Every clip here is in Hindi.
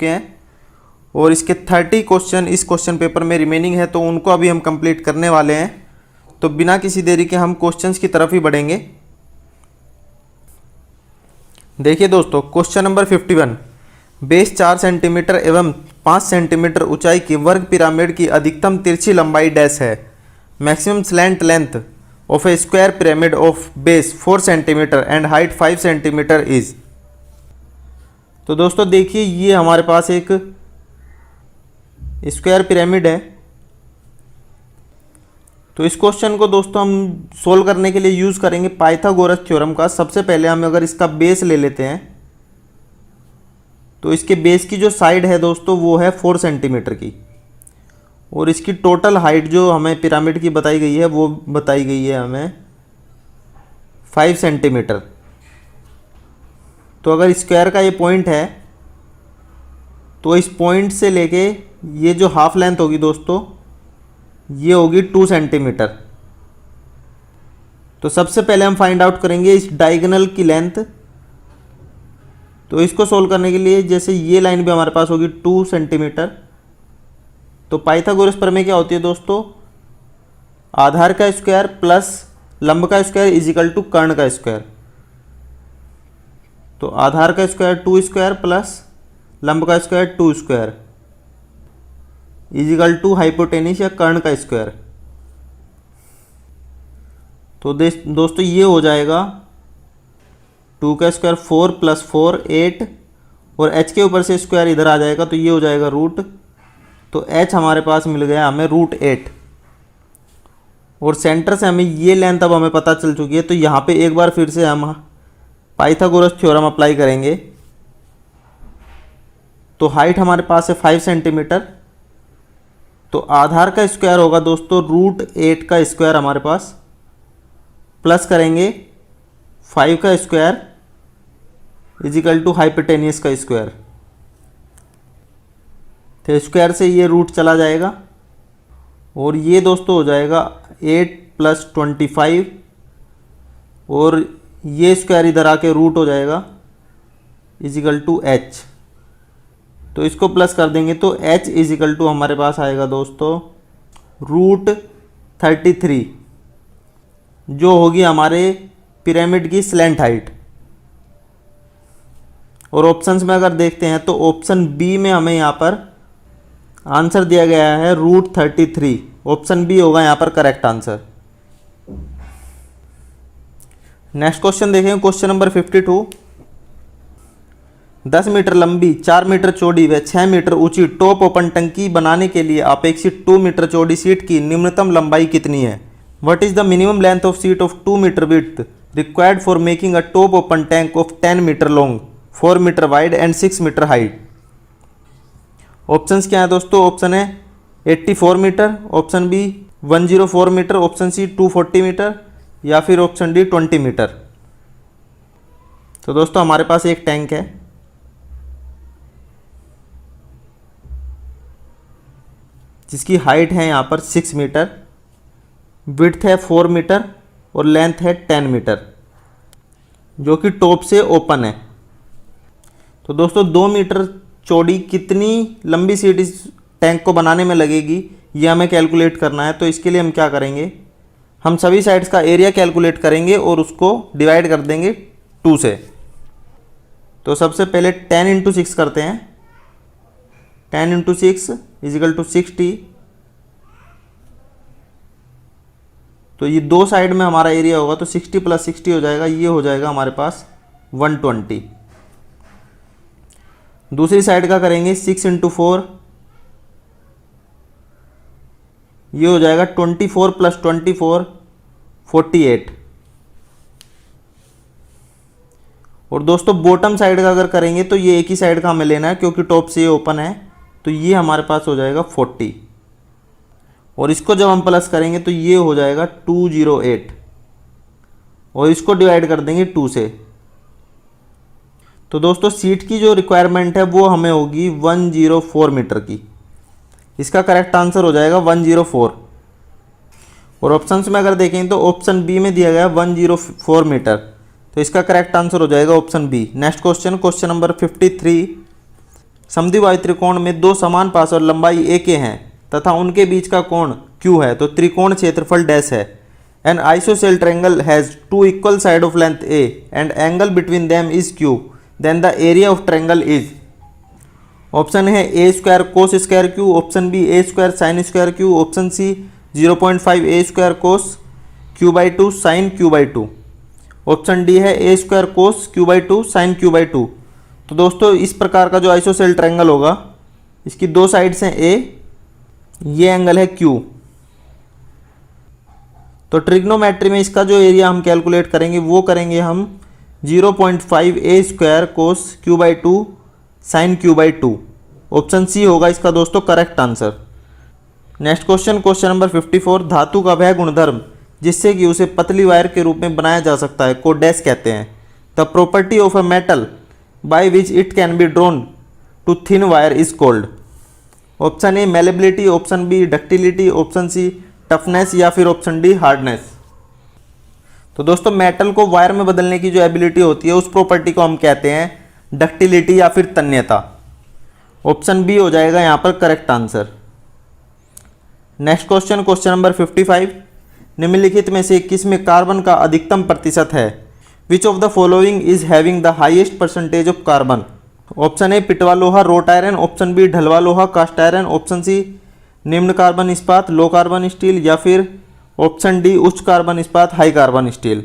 चुके हैं और इसके 30 क्वेश्चन इस क्वेश्चन पेपर में रिमेनिंग है, तो उनको अभी हम कंप्लीट करने वाले हैं। तो बिना किसी देरी के हम क्वेश्चंस की तरफ ही बढ़ेंगे। देखिए दोस्तों, क्वेश्चन नंबर 51, बेस 4 सेंटीमीटर एवं 5 सेंटीमीटर ऊंचाई की वर्ग पिरामिड की अधिकतम तिरछी लंबाई डैश है। Maximum slant length of A square pyramid of base 4 centimetre and height 5 centimetre is. तो दोस्तों देखिए, ये हमारे पास एक स्क्वायर पिरामिड है। तो इस क्वेश्चन को दोस्तों हम सोल्व करने के लिए यूज़ करेंगे पाइथागोरस थ्योरम का। सबसे पहले हम अगर इसका बेस ले लेते हैं तो इसके बेस की जो साइड है दोस्तों वो है 4 सेंटीमीटर की, और इसकी टोटल हाइट जो हमें पिरामिड की बताई गई है वो बताई गई है हमें 5 सेंटीमीटर। तो अगर स्क्वायर का ये पॉइंट है तो इस पॉइंट से लेके ये जो हाफ लेंथ होगी दोस्तों ये होगी 2 सेंटीमीटर। तो सबसे पहले हम फाइंड आउट करेंगे इस डायगोनल की लेंथ। तो इसको सोल्व करने के लिए जैसे ये लाइन भी हमारे पास होगी 2 सेंटीमीटर। तो पाइथागोरस प्रमेय क्या होती है दोस्तों, आधार का स्क्वायर प्लस लंब का स्क्वायर इज इक्वल टू कर्ण का स्क्वायर। तो आधार का स्क्वायर 2 स्क्वायर प्लस लंब का square 2 square is equal to hypotenuse या कर्ण का स्क्वायर। तो दोस्तों ये हो जाएगा 2 का स्क्वायर 4 प्लस 4 8, और h के ऊपर से स्क्वायर इधर आ जाएगा तो ये हो जाएगा रूट। तो h हमारे पास मिल गया हमें √8, और सेंटर से हमें ये लेंथ अब हमें पता चल चुकी है। तो यहाँ पे एक बार फिर से हम पाइथागोरस थ्योरम अप्लाई करेंगे। तो हाइट हमारे पास है 5 सेंटीमीटर। तो आधार का स्क्वायर होगा दोस्तों √8 का स्क्वायर हमारे पास, प्लस करेंगे 5 का square is equal to hypotenuse का स्क्वायर। तो स्क्वायर से ये रूट चला जाएगा और ये दोस्तों हो जाएगा 8 + 25, और ये स्क्वायर इधर आके रूट हो जाएगा इज इक्वल टू h। तो इसको प्लस कर देंगे तो h इज इक्वल टू हमारे पास आएगा दोस्तों √33, जो होगी हमारे पिरामिड की स्लैंट हाइट। और ऑप्शंस में अगर देखते हैं तो ऑप्शन बी में हमें यहाँ पर आंसर दिया गया है √33। ऑप्शन बी होगा यहाँ पर करेक्ट आंसर। नेक्स्ट क्वेश्चन देखें, क्वेश्चन नंबर 52, 10 मीटर लंबी 4 मीटर चौड़ी व 6 मीटर ऊंची टॉप ओपन टंकी बनाने के लिए अपेक्षित 2 मीटर चौड़ी सीट की न्यूनतम लंबाई कितनी है? What is the minimum length of sheet of 2 metre width required for making a top open tank of 10 metre long, 4 metre wide and 6 metre height? Options क्या है दोस्तों? ऑप्शन है 84 metre, option B 104 metre, option C 240 metre, या फिर ऑप्शन डी 20 मीटर। तो दोस्तों हमारे पास एक टैंक है जिसकी हाइट है यहाँ पर 6 मीटर, विड्थ है 4 मीटर और लेंथ है 10 मीटर, जो कि टॉप से ओपन है। तो दोस्तों 2 मीटर चौड़ी कितनी लंबी सीट इस टैंक को बनाने में लगेगी ये हमें कैलकुलेट करना है। तो इसके लिए हम क्या करेंगे, हम सभी साइड्स का एरिया कैलकुलेट करेंगे और उसको डिवाइड कर देंगे 2 से। तो सबसे पहले 10 × 6 करते हैं। 10 × 6 इज इक्वल टू 60। तो ये दो साइड में हमारा एरिया होगा तो 60 + 60 हो जाएगा, ये हो जाएगा हमारे पास 120। दूसरी साइड का करेंगे 6 × 4, ये हो जाएगा 24 + 24 48। और दोस्तों बॉटम साइड का अगर करेंगे तो ये एक ही साइड का हमें लेना है क्योंकि टॉप से ये ओपन है। तो ये हमारे पास हो जाएगा 40, और इसको जब हम प्लस करेंगे तो ये हो जाएगा 208, और इसको डिवाइड कर देंगे 2 से। तो दोस्तों सीट की जो रिक्वायरमेंट है वो हमें होगी 104 मीटर की। इसका करेक्ट आंसर हो जाएगा 104। और ऑप्शंस में अगर देखें तो ऑप्शन बी में दिया गया 104 मीटर, तो इसका करेक्ट आंसर हो जाएगा option B. Next question, question number 53, समद्विबाहु त्रिकोण में दो समान पास और लंबाई ए के हैं तथा उनके बीच का कोण क्यू है तो त्रिकोण क्षेत्रफल डैश है। An isosceles triangle has two equal side of length a and angle between them is q, then the area of triangle is. Option है a square cos square q, option b a square sine square q, option c 0.5 a square cos q by two sine q by two, option d है a square cos q by two sine q by two. तो दोस्तों इस प्रकार का जो आइसोसेल ट्रायंगल होगा इसकी दो साइड्स हैं ए, ये एंगल है क्यू। तो ट्रिग्नोमेट्री में इसका जो एरिया हम कैलकुलेट करेंगे वो करेंगे हम 0.5 a square cos q by two sine q by two. Option c होगा इसका दोस्तों correct answer. Next question, question number 54। धातु का वह गुणधर्म जिससे कि उसे पतली वायर के रूप में बनाया जा सकता है को डैश कहते हैं। The property of a metal by which it can be drawn to thin wire is called. Option A malleability, option B ductility, option C toughness या फिर ऑप्शन डी हार्डनेस। तो दोस्तों मेटल को वायर में बदलने की जो एबिलिटी होती है उस प्रॉपर्टी को हम कहते हैं डक्टिलिटी या फिर तन्यता। ऑप्शन बी हो जाएगा यहाँ पर correct answer. Next question, question number 55। निम्नलिखित में से किस में कार्बन का अधिकतम प्रतिशत है? Which of the following is having the highest percentage of carbon? Option a पिटवा लोहा रोट आयरन, ऑप्शन बी ढलवा लोहा कास्ट आयरन, ऑप्शन सी निम्न कार्बन इस्पात लो कार्बन स्टील या फिर ऑप्शन डी उच्च कार्बन इस्पात हाई कार्बन स्टील।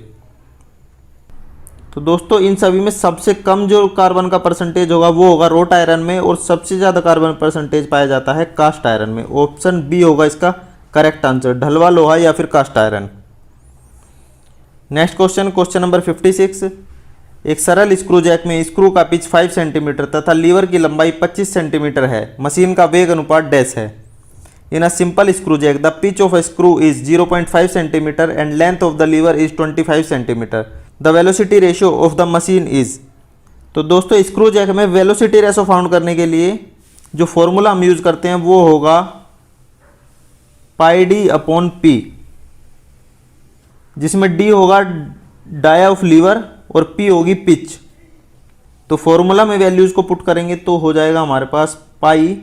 तो दोस्तों इन सभी में सबसे कम जो कार्बन का परसेंटेज होगा वो होगा रोट आयरन में और सबसे ज़्यादा कार्बन परसेंटेज पाया जाता है कास्ट आयरन में। ऑप्शन बी होगा इसका करेक्ट आंसर, ढलवा लोहा या फिर cast iron. Next question, question number 56। एक सरल स्क्रू जैक में स्क्रू का पिच 5 सेंटीमीटर तथा लीवर की लंबाई 25 सेंटीमीटर है। मशीन का वेग अनुपात डैश है। In a simple screw jack the pitch of a screw is 0.5 centimetre and length of the lever is 25 centimetre. The velocity ratio of the machine is. तो दोस्तों स्क्रू जैक में वेलोसिटी रेशो फाउंड करने के लिए जो फॉर्मूला हम यूज करते हैं वो होगा पाई डी अपॉन पी, जिसमें डी होगा डाया ऑफ लीवर और पी होगी पिच। तो फॉर्मूला में वैल्यूज को पुट करेंगे तो हो जाएगा हमारे पास पाई,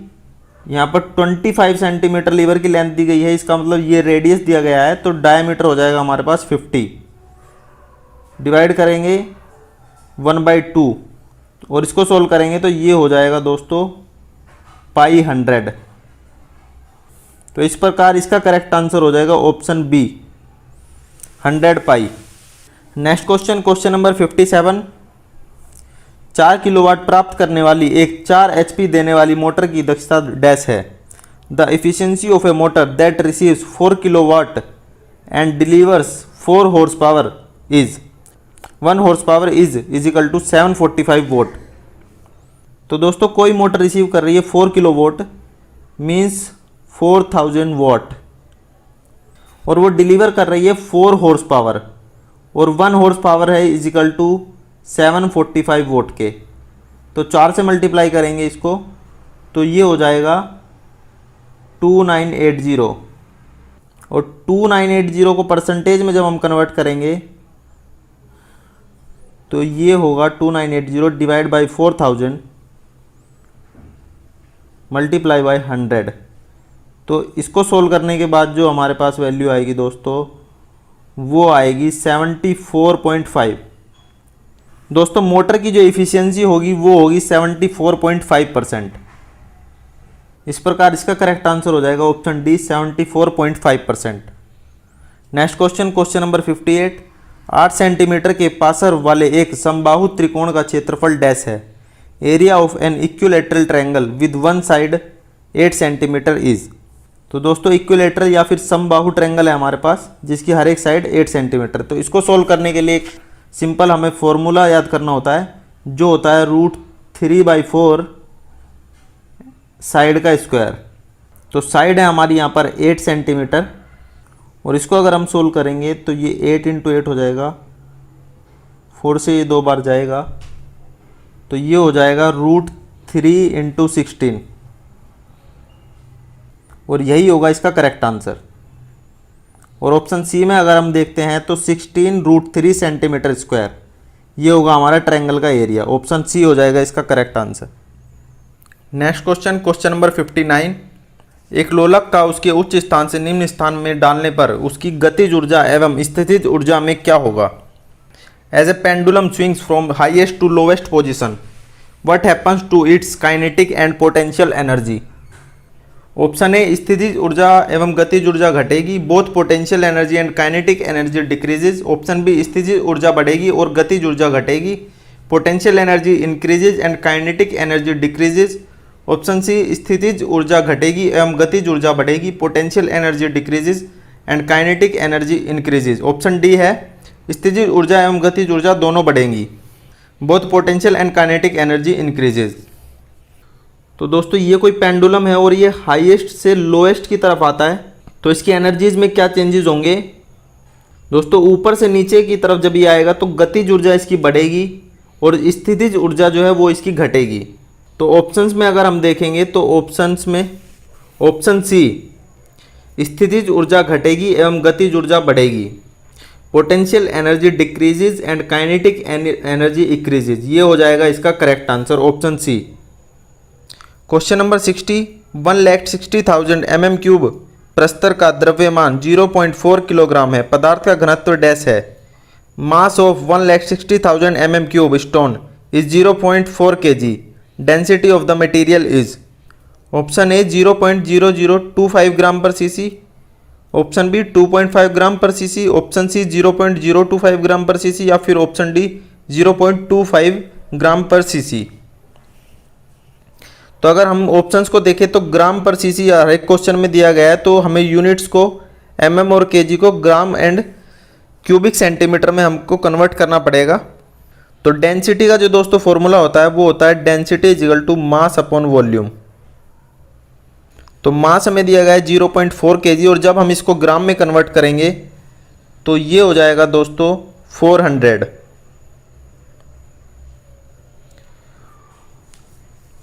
यहाँ पर 25 सेंटीमीटर लीवर की लेंथ दी गई है, इसका मतलब ये रेडियस दिया गया है तो डायमीटर हो जाएगा हमारे पास 50। डिवाइड करेंगे 1/2 और इसको सोल्व करेंगे तो ये हो जाएगा दोस्तों पाई 100। तो इस प्रकार इसका करेक्ट आंसर हो जाएगा option b 100 pi. Next question, question number 57। 4 kilowatt प्राप्त करने वाली एक 4 HP देने वाली मोटर की दक्षता डैश है। The efficiency of a motor that receives 4 kilowatt and delivers 4 horse power is 1 horse power is equal to 745 watt. तो दोस्तों कोई मोटर रिसीव कर रही है 4 किलोवाट मीन्स 4000 वाट और वो डिलीवर कर रही है 4 हॉर्स पावर और 1 हॉर्स पावर है इज इक्वल टू 745 वोट के। तो 4 से मल्टीप्लाई करेंगे इसको तो ये हो जाएगा 2980 और 2980 को परसेंटेज में जब हम कन्वर्ट करेंगे तो ये होगा 2980 डिवाइड बाई 4000 मल्टीप्लाई बाई 100। तो इसको सोल्व करने के बाद जो हमारे पास वैल्यू आएगी दोस्तों वो आएगी 74.5। दोस्तों मोटर की जो इफ़िशियंसी होगी वो होगी 74.5%। इस प्रकार इसका करेक्ट आंसर हो जाएगा option D 74.5%। Next question, question number 58। 8 centimetre के पासर वाले एक समबाहु त्रिकोण का क्षेत्रफल डैश है। Area of an equilateral triangle with one side 8 centimetre is. तो दोस्तों इक्विलैटरल या फिर समबाहु ट्रायंगल है हमारे पास जिसकी हर एक साइड 8 सेंटीमीटर। तो इसको सोल्व करने के लिए एक सिंपल हमें फॉर्मूला याद करना होता है जो होता है √3/4 साइड का स्क्वायर। तो साइड है हमारी यहाँ पर 8 सेंटीमीटर और इसको अगर हम सोल्व करेंगे तो ये 8 × 8 हो जाएगा, 4 से ये 2 बार जाएगा तो ये हो जाएगा √3 × 16 और यही होगा इसका करेक्ट आंसर। और ऑप्शन सी में अगर हम देखते हैं तो 16 √3 सेंटीमीटर स्क्वायर ये होगा हमारा ट्रायंगल का एरिया। ऑप्शन सी हो जाएगा इसका correct answer. Next question, question number 59। एक लोलक का उसके उच्च स्थान से निम्न स्थान में डालने पर उसकी गतिज ऊर्जा एवं स्थितिज ऊर्जा में क्या होगा? As a pendulum swings from highest to lowest position, what happens to its kinetic and potential energy? Option A, स्थितिज ऊर्जा एवं गतिज ऊर्जा घटेगी, both potential energy and kinetic energy decreases. Option B, स्थितिज ऊर्जा बढ़ेगी और गतिज ऊर्जा घटेगी, potential energy increases and kinetic energy decreases. Option C, स्थितिज ऊर्जा घटेगी एवं गतिज ऊर्जा बढ़ेगी, potential energy decreases and kinetic energy increases. Option d है, स्थितिज ऊर्जा एवं गतिज ऊर्जा दोनों बढ़ेंगी, both potential and kinetic energy increases. तो दोस्तों ये कोई पेंडुलम है और ये हाईएस्ट से लोएस्ट की तरफ आता है, तो इसकी एनर्जीज में क्या चेंजेस होंगे? दोस्तों ऊपर से नीचे की तरफ जब ये आएगा तो गतिज ऊर्जा इसकी बढ़ेगी और स्थितिज ऊर्जा जो है वो इसकी घटेगी। तो ऑप्शंस में अगर हम देखेंगे तो ऑप्शंस में ऑप्शन सी, स्थितिज ऊर्जा घटेगी एवं गतिज ऊर्जा बढ़ेगी, potential energy decreases and kinetic energy increases, ये हो जाएगा इसका correct answer, option C. Question number 60। 1,60,000 mm³ प्रस्तर का द्रव्यमान 0.4 किलोग्राम है, पदार्थ का घनत्व डैश है। Mass of 1,60,000 mm³ stone is 0.4 kg, density of the material is. Option ए 0.0025 ग्राम पर सीसी, ऑप्शन बी 2.5 ग्राम पर सीसी, ऑप्शन सी 0.025 ग्राम पर सीसी या फिर ऑप्शन डी 0.25 ग्राम पर सीसी। तो अगर हम ऑप्शंस को देखें तो ग्राम पर सीसी हर एक क्वेश्चन में दिया गया है, तो हमें यूनिट्स को mm और kg को ग्राम एंड क्यूबिक सेंटीमीटर में हमको कन्वर्ट करना पड़ेगा। तो डेंसिटी का जो दोस्तों फॉर्मूला होता है वो होता है density is equal to mass upon volume. तो मास हमें दिया गया है 0.4 kg और जब हम इसको ग्राम में कन्वर्ट करेंगे तो ये हो जाएगा दोस्तों 400,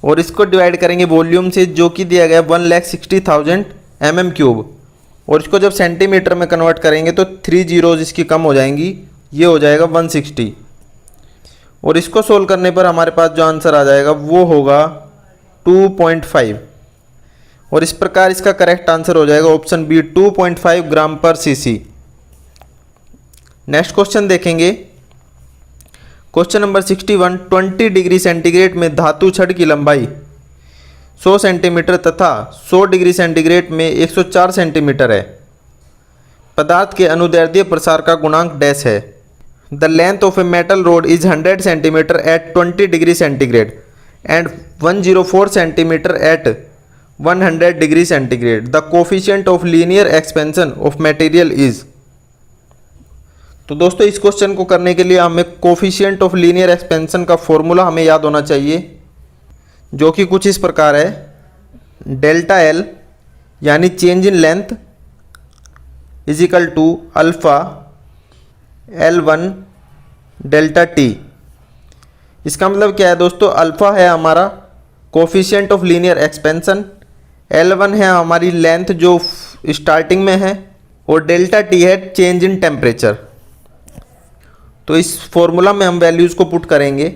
और इसको डिवाइड करेंगे वॉल्यूम से जो कि दिया गया 1,60,000 mm³, और इसको जब सेंटीमीटर में कन्वर्ट करेंगे तो 3 जीरोज इसकी कम हो जाएंगी, ये हो जाएगा 160, और इसको सोल्व करने पर हमारे पास जो आंसर आ जाएगा वो होगा 2.5, और इस प्रकार इसका करेक्ट आंसर हो जाएगा ऑप्शन बी 2.5 ग्राम पर सीसी। नेक्स्ट क्वेश्चन देखेंगे, क्वेश्चन नंबर 61। 20 डिग्री सेंटीग्रेड में धातु छड़ की लंबाई 100 सेंटीमीटर तथा 100 डिग्री सेंटीग्रेड में 104 सेंटीमीटर है। पदार्थ के अनुदैर्ध्य प्रसार का गुणांक डैश है। The length of a metal rod is 100 centimetre at 20 degree centigrade and 104 centimetre at 100 degree centigrade. The coefficient of linear expansion of material is. तो दोस्तों इस क्वेश्चन को करने के लिए हमें कोफिशिएंट ऑफ लीनियर एक्सपेंशन का फॉर्मूला हमें याद होना चाहिए, जो कि कुछ इस प्रकार है, डेल्टा एल यानी change in length is equal to alpha L1 delta T. इसका मतलब क्या है दोस्तों, अल्फा है हमारा coefficient of linear expansion, L1 है हमारी लेंथ जो स्टार्टिंग में है, और डेल्टा टी है चेंज इन टेम्परेचर। तो इस फॉर्मूला में हम वैल्यूज़ को पुट करेंगे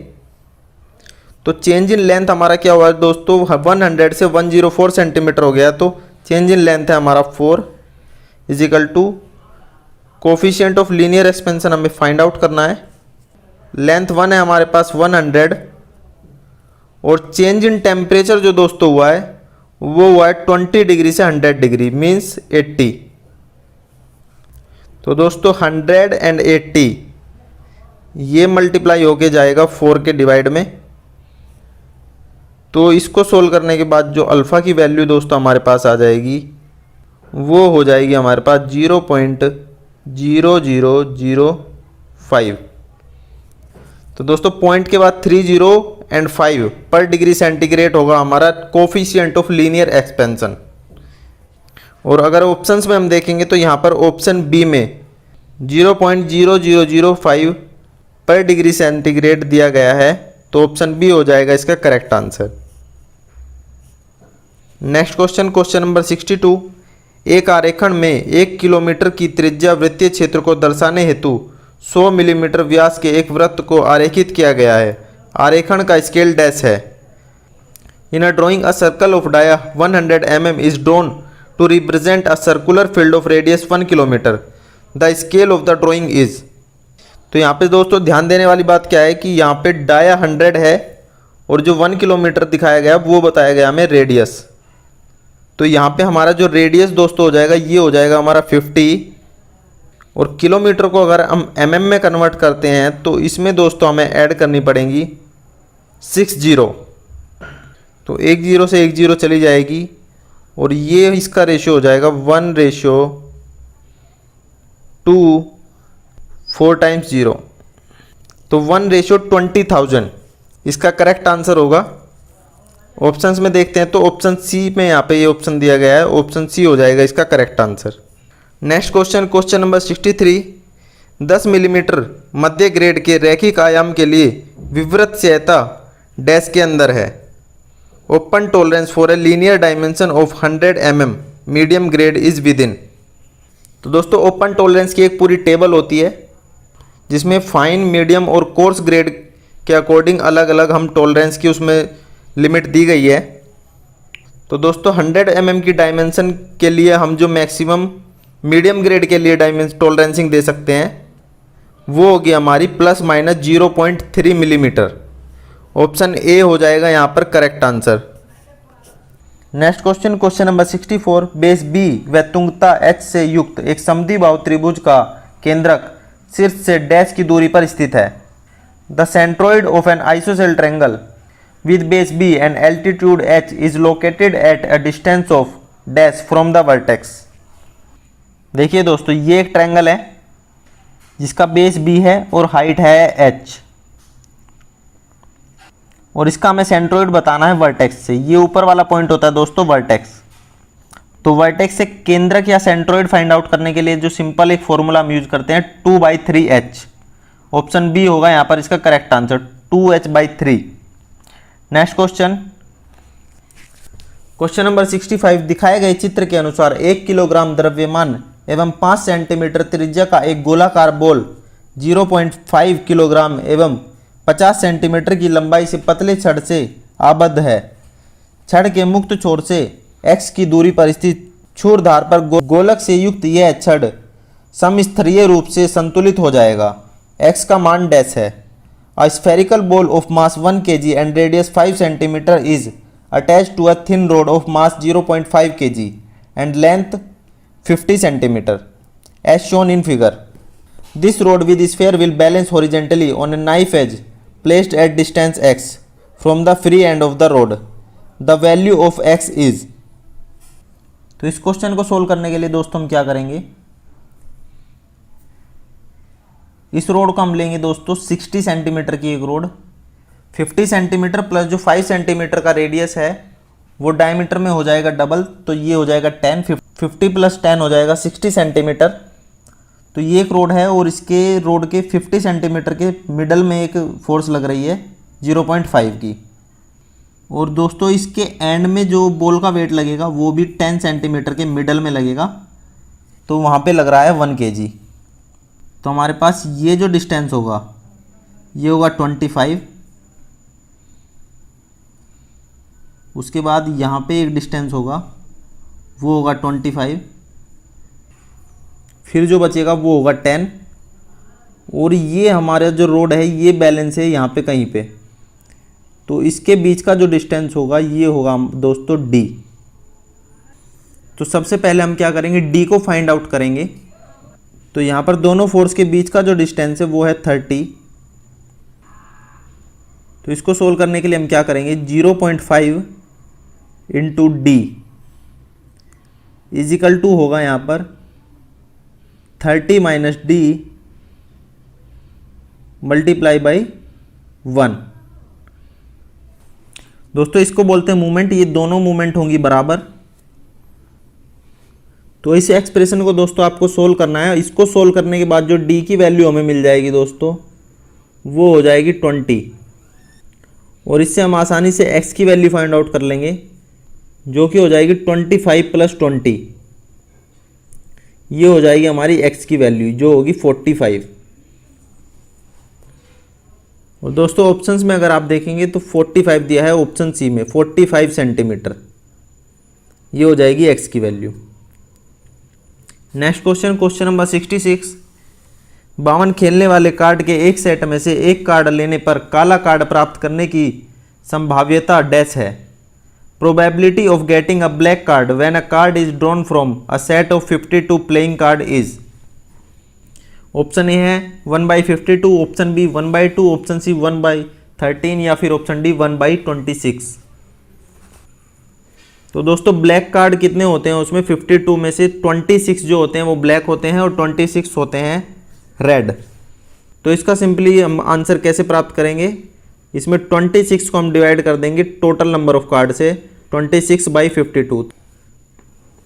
तो चेंज इन लेंथ हमारा क्या हुआ दोस्तों, 100 से 104 सेंटीमीटर हो गया, तो चेंज इन लेंथ है हमारा 4 is equal to coefficient of linear expansion हमें फाइंड आउट करना है। लेंथ 1 है हमारे पास 100, और चेंज इन टेम्परेचर जो दोस्तों हुआ है वो हुआ है 20 डिग्री से 100 डिग्री मीन्स 80। तो दोस्तों 100 एंड 80 ये मल्टीप्लाई होके जाएगा 4 के डिवाइड में। तो इसको सोल्व करने के बाद जो अल्फ़ा की वैल्यू दोस्तों हमारे पास आ जाएगी वो हो जाएगी हमारे पास 0.0005। तो दोस्तों पॉइंट के बाद 30 एंड 5 पर डिग्री सेंटीग्रेड होगा हमारा कोफिशिएंट ऑफ लीनियर एक्सपेंशन। और अगर ऑप्शंस में हम देखेंगे तो यहाँ पर ऑप्शन बी में 0.0005 पर डिग्री सेंटीग्रेड दिया गया है, तो ऑप्शन बी हो जाएगा इसका correct answer. Next question, question number 62। एक आरेखण में 1 किलोमीटर की त्रिज्या वृत्तीय क्षेत्र को दर्शाने हेतु 100 मिलीमीटर व्यास के एक वृत्त को आरेखित किया गया है। आरेखण का स्केल डैश है। In a drawing a circle of dia 100 mm is drawn to represent a circular field of radius 1 kilometre, the scale of the drawing is. तो यहाँ पे दोस्तों ध्यान देने वाली बात क्या है कि यहाँ पे डाया 100 है और जो 1 किलोमीटर दिखाया गया वो बताया गया हमें रेडियस। तो यहाँ पे हमारा जो रेडियस दोस्तों हो जाएगा ये हो जाएगा हमारा 50, और किलोमीटर को अगर हम mm में कन्वर्ट करते हैं तो इसमें दोस्तों हमें ऐड करनी पड़ेंगी 6 जीरो। तो एक जीरो से एक जीरो चली जाएगी और ये इसका रेशियो हो जाएगा 1:4 टाइम्स 0, तो 1:20,000 इसका करेक्ट आंसर होगा। ऑप्शंस में देखते हैं तो ऑप्शन सी में यहाँ पे ये ऑप्शन दिया गया है, ऑप्शन सी हो जाएगा इसका correct answer. Next question, question number 63, 10 millimetre मध्य ग्रेड के रैखिक आयाम के लिए विवृत सहायता डैश के अंदर है। Open tolerance for a linear dimension of 100 mm medium grade is with in. तो दोस्तों ओपन टॉलरेंस की एक पूरी टेबल होती है जिसमें फाइन, मीडियम और कोर्स ग्रेड के अकॉर्डिंग अलग अलग हम टॉलरेंस की उसमें लिमिट दी गई है। तो दोस्तों 100 mm की डायमेंशन के लिए हम जो मैक्सिमम मीडियम ग्रेड के लिए टॉलरेंसिंग दे सकते हैं वो होगी हमारी ±0.3 मिलीमीटर। ऑप्शन ए हो जाएगा यहाँ पर correct answer. Next question, question number 64, base B व तुंगता एच से युक्त एक समद्विबाहु त्रिभुज का केंद्रक शीर्ष से डैश की दूरी पर स्थित है। The centroid of an isosceles triangle with base B and altitude H is located at a distance of dash from the vertex. देखिए दोस्तों ये एक ट्रायंगल है जिसका बेस बी है और हाइट है एच, और इसका हमें सेंट्रोइड बताना है वर्टेक्स से। ये ऊपर वाला पॉइंट होता है दोस्तों वर्टेक्स। तो वर्टेक्स से केंद्रक या सेंट्रोइड फाइंड आउट करने के लिए जो सिंपल एक फॉर्मूला हम यूज करते हैं 2/3h। ऑप्शन बी होगा यहाँ पर इसका correct answer 2h/3। Next question, question number 65, दिखाए गए चित्र के अनुसार 1 किलोग्राम द्रव्यमान एवं 5 सेंटीमीटर त्रिज्या का एक गोलाकार बॉल 0.5 किलोग्राम एवं 50 सेंटीमीटर की लंबाई से पतले छड़ से आबद्ध है। छड़ के मुक्त छोर से x की दूरी पर स्थित क्षुरधार पर गोलक से युक्त यह छड़ समस्थरीय रूप से संतुलित हो जाएगा। x का मान डैश है। A spherical ball of mass 1 kg and radius 5 centimetre is attached to a thin rod of mass 0.5 kg and length 50 centimetre as shown in figure. This rod with sphere will balance horizontally on a knife edge placed at distance x from the free end of the rod. The value of x is। तो इस क्वेश्चन को सोल्व करने के लिए दोस्तों हम क्या करेंगे, इस रोड को हम लेंगे दोस्तों 60 सेंटीमीटर की एक रोड, 50 सेंटीमीटर प्लस जो 5 सेंटीमीटर का रेडियस है वो डायमीटर में हो जाएगा डबल, तो ये हो जाएगा 10, 50 + 10 हो जाएगा 60 सेंटीमीटर। तो ये एक रोड है और इसके रोड के 50 सेंटीमीटर के मिडल में एक फोर्स लग रही है 0.5 की, और दोस्तों इसके एंड में जो बॉल का वेट लगेगा वो भी 10 सेंटीमीटर के मिडल में लगेगा, तो वहाँ पे लग रहा है 1 kg। तो हमारे पास ये जो डिस्टेंस होगा ये होगा 25, उसके बाद यहाँ पे एक डिस्टेंस होगा वो होगा 25, फिर जो बचेगा वो होगा 10, और ये हमारा जो रोड है ये बैलेंस है यहाँ पे कहीं पे, तो इसके बीच का जो डिस्टेंस होगा ये होगा दोस्तों d। तो सबसे पहले हम क्या करेंगे, d को फाइंड आउट करेंगे। तो यहाँ पर दोनों फोर्स के बीच का जो डिस्टेंस है वो है 30। तो इसको सोल्व करने के लिए हम क्या करेंगे, 0.5 इंटू d इजिकल टू होगा यहाँ पर 30 माइनस d मल्टीप्लाई बाई 1। दोस्तों इसको बोलते हैं मूवमेंट, ये दोनों मूवमेंट होंगी बराबर। तो इस एक्सप्रेशन को दोस्तों आपको सोल्व करना है। इसको सोल्व करने के बाद जो d की वैल्यू हमें मिल जाएगी दोस्तों वो हो जाएगी 20, और इससे हम आसानी से x की वैल्यू फाइंड आउट कर लेंगे जो कि हो जाएगी 25 + 20। ये हो जाएगी हमारी x की वैल्यू जो होगी 45, और दोस्तों ऑप्शंस में अगर आप देखेंगे तो 45 दिया है ऑप्शन सी में, 45 सेंटीमीटर, ये हो जाएगी एक्स की value. Next question, question number 66। 52 खेलने वाले कार्ड के एक सेट में से एक कार्ड लेने पर काला कार्ड प्राप्त करने की संभाव्यता डैश है। Probability of getting a black card when a card is drawn from a set of 52 playing card is. Option ए है 1/52, ऑप्शन बी 1/2, ऑप्शन सी 1/13 या फिर ऑप्शन डी 1/26। तो दोस्तों ब्लैक कार्ड कितने होते हैं उसमें, 52 में से 26 जो होते हैं वो ब्लैक होते हैं और 26 होते हैं रेड। तो इसका सिंपली हम आंसर कैसे प्राप्त करेंगे, इसमें 26 को हम डिवाइड कर देंगे टोटल नंबर ऑफ कार्ड से, 26/52।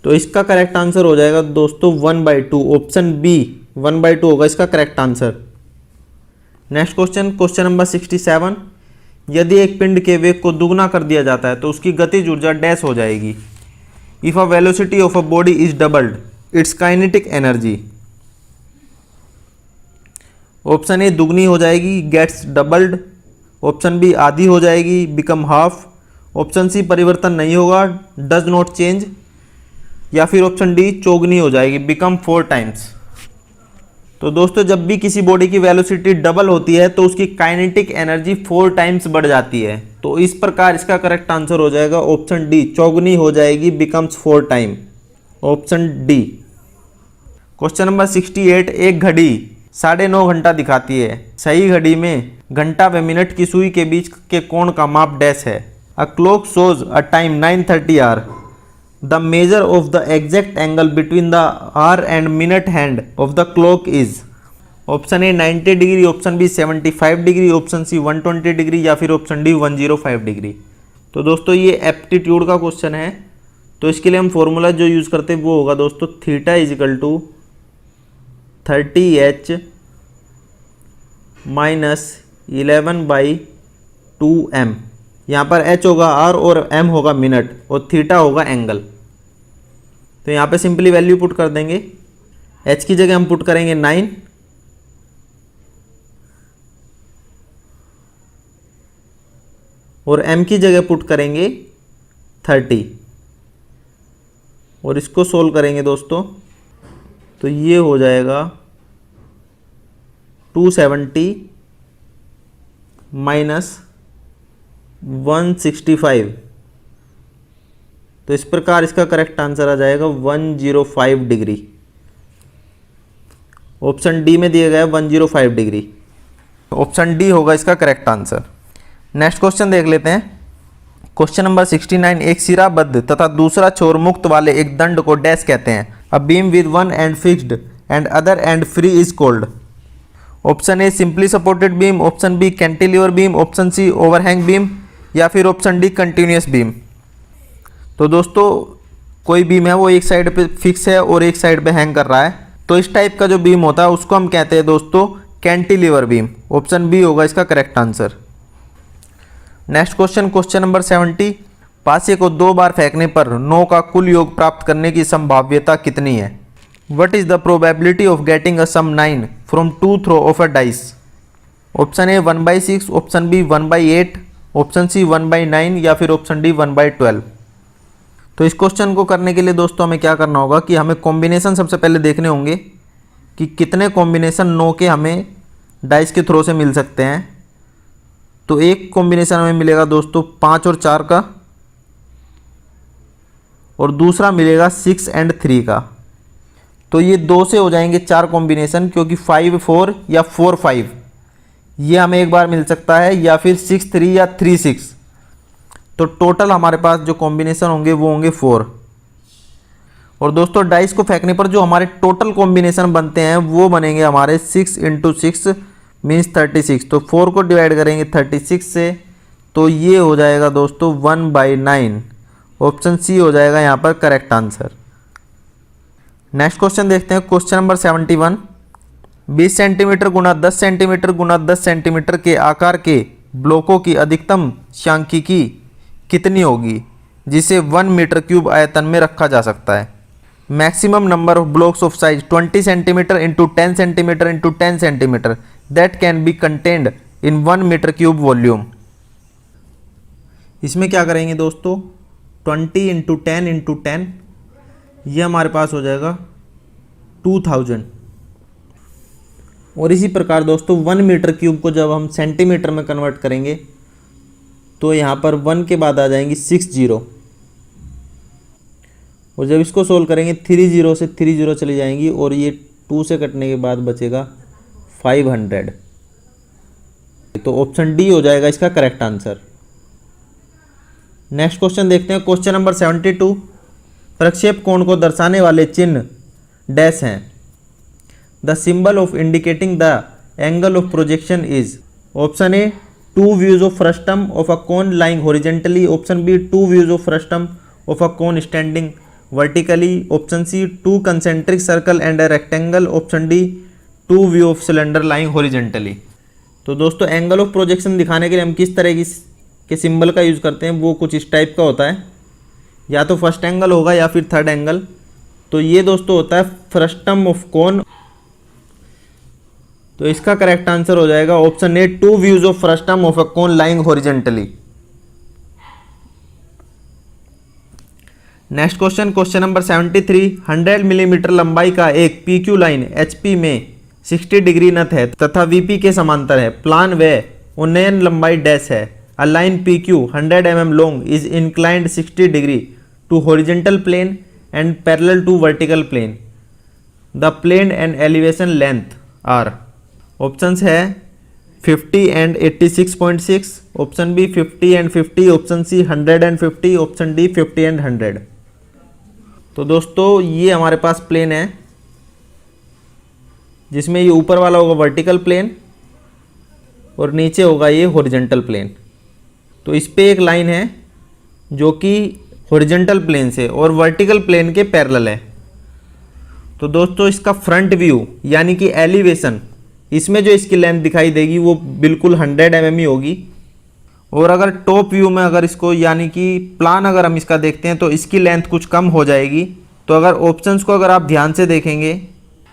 तो इसका करेक्ट आंसर हो जाएगा दोस्तों 1/2, ऑप्शन बी 1/2 होगा इसका correct answer. Next question, question number 67। यदि एक पिंड के वेग को दुगना कर दिया जाता है तो उसकी गतिज ऊर्जा डैश हो जाएगी। If a velocity of a body is doubled it's kinetic energy. Option ए दुगनी हो जाएगी, गेट्स डबल्ड। ऑप्शन बी आधी हो जाएगी, बिकम हाफ। ऑप्शन सी परिवर्तन नहीं होगा, डज नॉट चेंज। या फिर ऑप्शन डी चौगुनी हो जाएगी, बिकम 4 टाइम्स। तो दोस्तों जब भी किसी बॉडी की वेलोसिटी डबल होती है तो उसकी काइनेटिक एनर्जी 4 टाइम्स बढ़ जाती है। तो इस प्रकार इसका करेक्ट आंसर हो जाएगा ऑप्शन डी, चौगुनी हो जाएगी, becomes 4 time, option D. Question number 68। एक घड़ी 9.5 घंटा दिखाती है। सही घड़ी में घंटा व मिनट की सुई के बीच के कोण का माप डैश है। A clock shows a time 9:30 hour. The measure of the exact angle between the hour and minute hand of the clock is। Option A 90 degree, option B 75 degree, option C 120 degree या फिर ऑप्शन डी 105 डिग्री। तो दोस्तों ये एप्टीट्यूड का क्वेश्चन है, तो इसके लिए हम फॉर्मूला जो यूज़ करते हैं वो होगा दोस्तों theta is equal to 30h minus 11/2m। यहाँ पर h होगा आर और m होगा मिनट और थीटा होगा एंगल। तो यहाँ पे सिंपली वैल्यू पुट कर देंगे। h की जगह हम पुट करेंगे 9 और m की जगह पुट करेंगे 30 और इसको सोल्व करेंगे दोस्तों। तो ये हो जाएगा 270 माइनस 165। तो इस प्रकार इसका करेक्ट आंसर आ जाएगा 105 डिग्री। ऑप्शन डी में दिया गया है 105 डिग्री, ऑप्शन डी होगा इसका करेक्ट आंसर। नेक्स्ट क्वेश्चन देख लेते हैं। Question number 69। एक सिराबद्ध तथा दूसरा छोर मुक्त वाले एक दंड को डैश कहते हैं। A beam with one end fixed and other end free is called. Option A simply supported beam, option B cantilever beam, option C overhang beam या फिर ऑप्शन डी कंटिन्यूअस बीम। तो दोस्तों कोई बीम है वो एक साइड पे फिक्स है और एक साइड पे हैंग कर रहा है, तो इस टाइप का जो बीम होता है उसको हम कहते हैं दोस्तों कैंटिलीवर बीम। ऑप्शन बी होगा इसका correct answer. Next question, question number 70। पासे को 2 बार फेंकने पर 9 का कुल योग प्राप्त करने की संभाव्यता कितनी है। What is the probability of getting a sum 9 from 2 throw of a dice? Option A 1/6, option B 1/8, option C 1/9 या फिर ऑप्शन डी 1/12। तो इस क्वेश्चन को करने के लिए दोस्तों हमें क्या करना होगा कि हमें कॉम्बिनेशन सबसे पहले देखने होंगे कि कितने कॉम्बिनेशन 9 के हमें डाइस के थ्रो से मिल सकते हैं। तो एक कॉम्बिनेशन हमें मिलेगा दोस्तों 5 और 4 का और दूसरा मिलेगा 6 और 3 का। तो ये 2 से हो जाएंगे 4 कॉम्बिनेशन, क्योंकि 5-4 या 4-5 ये हमें एक बार मिल सकता है, या फिर 6-3 या 3-6। तो टोटल हमारे पास जो कॉम्बिनेशन होंगे वो होंगे 4। और दोस्तों डाइस को फेंकने पर जो हमारे टोटल कॉम्बिनेशन बनते हैं वो बनेंगे हमारे 6 × 6 मीन्स 36। तो 4 को डिवाइड करेंगे 36 से, तो ये हो जाएगा दोस्तों 1/9। ऑप्शन सी हो जाएगा यहाँ पर करेक्ट आंसर। नेक्स्ट क्वेश्चन देखते हैं। Question number 71। 20 सेंटीमीटर गुना 10 सेंटीमीटर गुना 10 सेंटीमीटर के आकार के ब्लॉकों की अधिकतम सांख्यिकी कितनी होगी जिसे 1 मीटर क्यूब आयतन में रखा जा सकता है। Maximum number of blocks of size 20 centimetre into 10 centimetre into 10 centimetre that can be contained in 1 metre cube volume. इसमें क्या करेंगे दोस्तों, 20 × 10 × 10, ये हमारे पास हो जाएगा 2000। और इसी प्रकार दोस्तों 1 मीटर क्यूब को जब हम सेंटीमीटर में कन्वर्ट करेंगे तो यहाँ पर 1 के बाद आ जाएंगी 6 जीरो, और जब इसको सोल्व करेंगे 3 जीरो से 3 जीरो चली जाएंगी और ये 2 से कटने के बाद बचेगा 500। तो ऑप्शन डी हो जाएगा इसका करेक्ट आंसर। नेक्स्ट क्वेश्चन देखते हैं, क्वेश्चन नंबर 72। प्रक्षेप कोण को दर्शाने वाले चिन्ह डैश हैं। The symbol of indicating the angle of projection is. Option A 2 views of frustum of a cone lying horizontally. Option B 2 views of frustum of a cone standing vertically. Option C 2 concentric circle and a rectangle. Option D 2 view of cylinder lying horizontally. तो दोस्तों एंगल ऑफ प्रोजेक्शन दिखाने के लिए हम किस तरह के सिंबल का यूज़ करते हैं, वो कुछ इस टाइप का होता है, या तो फर्स्ट एंगल होगा या फिर थर्ड एंगल। तो ये दोस्तों होता है फ्रस्टम ऑफ कोन। तो इसका करेक्ट आंसर हो जाएगा option A 2 views of frustum of a cone lying horizontally. Next question, question number 73। 100 millimetre लंबाई का एक PQ लाइन HP में 60 डिग्री नत है तथा VP के समांतर है। प्लान व उन्नयन लंबाई डैश है। A line PQ 100 mm long is inclined 60 degree to horizontal plane and parallel to vertical plane. The plane and elevation length are। Options है 50 and 86.6, option B 50 and 50, option C 100 and 50, option D 50 and 100। तो दोस्तों ये हमारे पास प्लेन है जिसमें ये ऊपर वाला होगा वर्टिकल प्लेन और नीचे होगा ये हॉरिजॉन्टल प्लेन। तो इस पे एक लाइन है जो कि हॉरिजॉन्टल प्लेन से और वर्टिकल प्लेन के पैरेलल है। तो दोस्तों इसका फ्रंट व्यू यानी कि एलिवेशन, इसमें जो इसकी लेंथ दिखाई देगी वो बिल्कुल 100 mm ही होगी। और अगर टॉप व्यू में अगर इसको यानी कि प्लान अगर हम इसका देखते हैं तो इसकी लेंथ कुछ कम हो जाएगी। तो अगर ऑप्शंस को अगर आप ध्यान से देखेंगे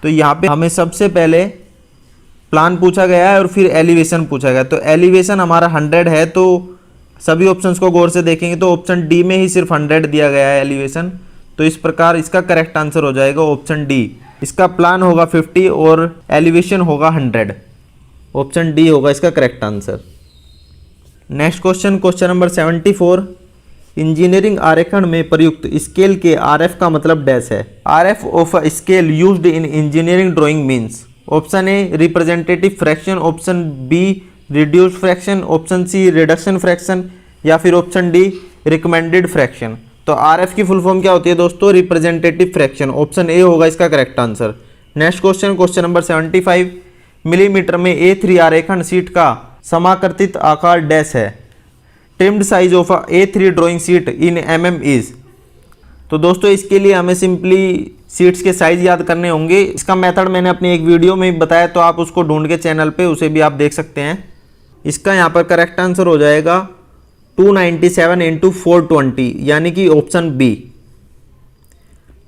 तो यहाँ पे हमें सबसे पहले प्लान पूछा गया है और फिर एलिवेशन पूछा गया। तो एलिवेशन हमारा 100 है, तो सभी ऑप्शंस को गौर से देखेंगे तो ऑप्शन डी में ही सिर्फ 100 दिया गया है एलिवेशन। तो इस प्रकार इसका करेक्ट आंसर हो जाएगा ऑप्शन डी। इसका प्लान होगा 50 और एलिवेशन होगा 100। ऑप्शन डी होगा इसका correct answer. Next question, question number 74। Engineering आरेखन में प्रयुक्त स्केल के RF का मतलब डैश है। RF of a scale used in engineering drawing means. Option A representative fraction, option B reduced fraction, option C reduction fraction, या फिर ऑप्शन डी रिकमेंडेड फ्रैक्शन। तो RF की फुल फॉर्म क्या होती है दोस्तों, रिप्रेजेंटेटिव फ्रैक्शन। ऑप्शन ए होगा इसका correct answer. Next question, question number 75। Millimetre में A3 आरेखन शीट का समाकृतित आकार डैश है। Trimmed size of A3 drawing sheet in mm is. तो दोस्तों इसके लिए हमें सिंपली सीट्स के साइज याद करने होंगे। इसका मेथड मैंने अपनी एक वीडियो में बताया, तो आप उसको ढूंढ के चैनल पे उसे भी आप देख सकते हैं। इसका यहाँ पर करेक्ट आंसर हो जाएगा 297 × 420 यानी कि ऑप्शन बी।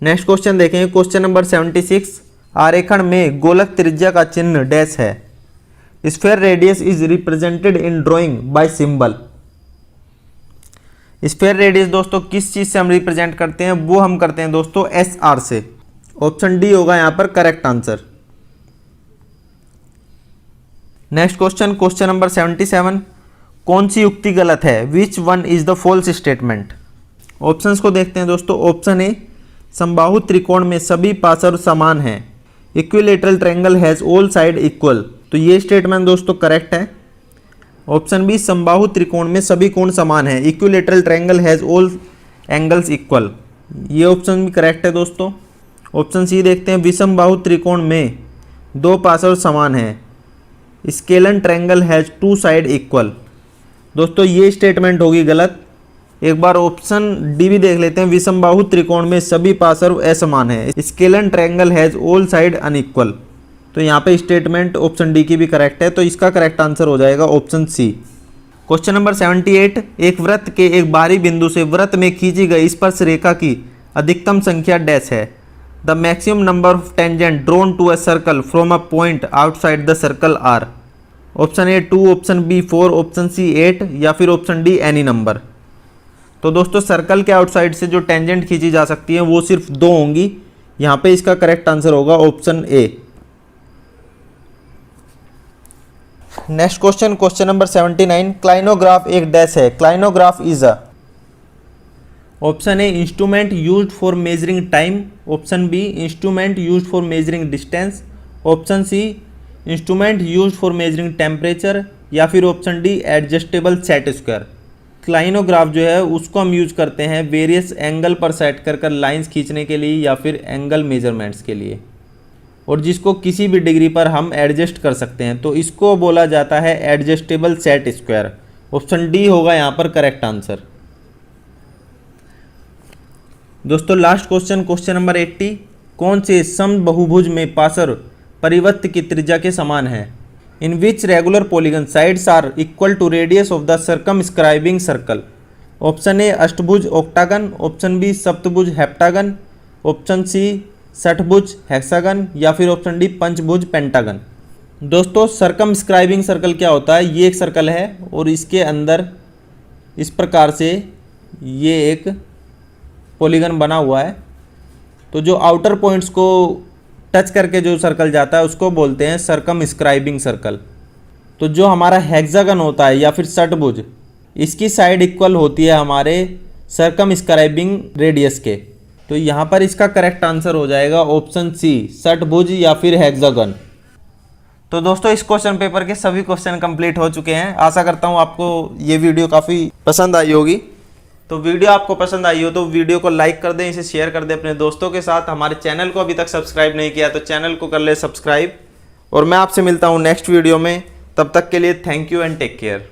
नेक्स्ट क्वेश्चन देखेंगे, क्वेश्चन नंबर 76। आरेखन में गोलक त्रिज्या का चिन्ह डैश है। Sphere radius is represented in drawing bye symbol. Sphere radius दोस्तों किस चीज से हम रिप्रेजेंट करते हैं, वो हम करते हैं दोस्तों SR से। ऑप्शन डी होगा यहाँ पर correct answer. Next question, question number 77। कौन सी युक्ति गलत है? Which one is the false statement. Options को देखते हैं दोस्तों। ऑप्शन ए समबाहु त्रिकोण में सभी पार्श्व समान हैं। Equilateral triangle has all side equal. तो ये स्टेटमेंट दोस्तों करेक्ट है। ऑप्शन बी समबाहु त्रिकोण में सभी कोण समान हैं। Equilateral triangle has all angles equal. ये ऑप्शन भी करेक्ट है दोस्तों। ऑप्शन सी देखते हैं। विषमबाहु त्रिकोण में दो पार्श्व समान हैं। Scalene triangle has two side equal. दोस्तों ये स्टेटमेंट होगी गलत। एक बार ऑप्शन डी भी देख लेते हैं। विषमबाहु त्रिकोण में सभी पार्श्व असमान हैं। Scalene triangle has all side unequal. तो यहाँ पे स्टेटमेंट ऑप्शन डी की भी करेक्ट है। तो इसका करेक्ट आंसर हो जाएगा ऑप्शन सी। Question number 78। एक वृत्त के एक बाहरी बिंदु से वृत्त में खींची गई स्पर्श रेखा की अधिकतम संख्या डैश है। The maximum number of tangent drawn to a circle from a point outside the circle are. Option A 2, option B 4, option C 8 या फिर ऑप्शन डी एनी नंबर। तो दोस्तों सर्कल के आउटसाइड से जो टेंजेंट खींची जा सकती है वो सिर्फ 2 होंगी। यहाँ पे इसका करेक्ट आंसर होगा option a. Next question, question number 79, clinograph एक डैश है। Clinograph is a, option a instrument used for measuring time, option b instrument used for measuring distance, option c instrument used for measuring temperature या फिर option d adjustable set square. Clinograph जो है उसको हम यूज करते हैं वेरियस एंगल पर सेट कर लाइंस खींचने के लिए या फिर एंगल मेजरमेंट्स के लिए, और जिसको किसी भी डिग्री पर हम एडजस्ट कर सकते हैं, तो इसको बोला जाता है adjustable set square. Option D होगा यहाँ पर करेक्ट आंसर। दोस्तों लास्ट क्वेश्चन, क्वेश्चन नंबर 80, कौन से समबहुभुज में पार्श्व परिवृत्त की त्रिज्या के समान है? In which regular polygon sides are equal to radius of the circumscribing circle. Option a अष्टभुज ऑक्टागन, ऑप्शन बी सप्तभुज हेप्टागन, ऑप्शन सी षटभुज हेक्सागन या फिर ऑप्शन डी पंचभुज पेंटागन। दोस्तों सर्कमस्क्राइबिंग सर्कल क्या होता है? ये एक सर्कल है और इसके अंदर इस प्रकार से ये एक पॉलीगन बना हुआ है, तो जो आउटर पॉइंट्स को टच करके जो सर्कल जाता है उसको बोलते हैं सर्कमस्क्राइबिंग सर्कल। तो जो हमारा हेक्सागन होता है या फिर षटभुज, इसकी साइड इक्वल होती है हमारे सर्कमस्क्राइबिंग रेडियस के, तो यहाँ पर इसका करेक्ट आंसर हो जाएगा ऑप्शन सी षटभुज या फिर हेक्सागन। तो दोस्तों इस क्वेश्चन पेपर के सभी क्वेश्चन कंप्लीट हो चुके हैं। आशा करता हूँ आपको ये वीडियो काफ़ी पसंद आई होगी। तो वीडियो आपको पसंद आई हो तो वीडियो को लाइक कर दें, इसे शेयर कर दें अपने दोस्तों के साथ। हमारे चैनल को अभी तक सब्सक्राइब नहीं किया तो चैनल को कर ले सब्सक्राइब, और मैं आपसे मिलता हूँ नेक्स्ट वीडियो में। तब तक के लिए thank you and take care.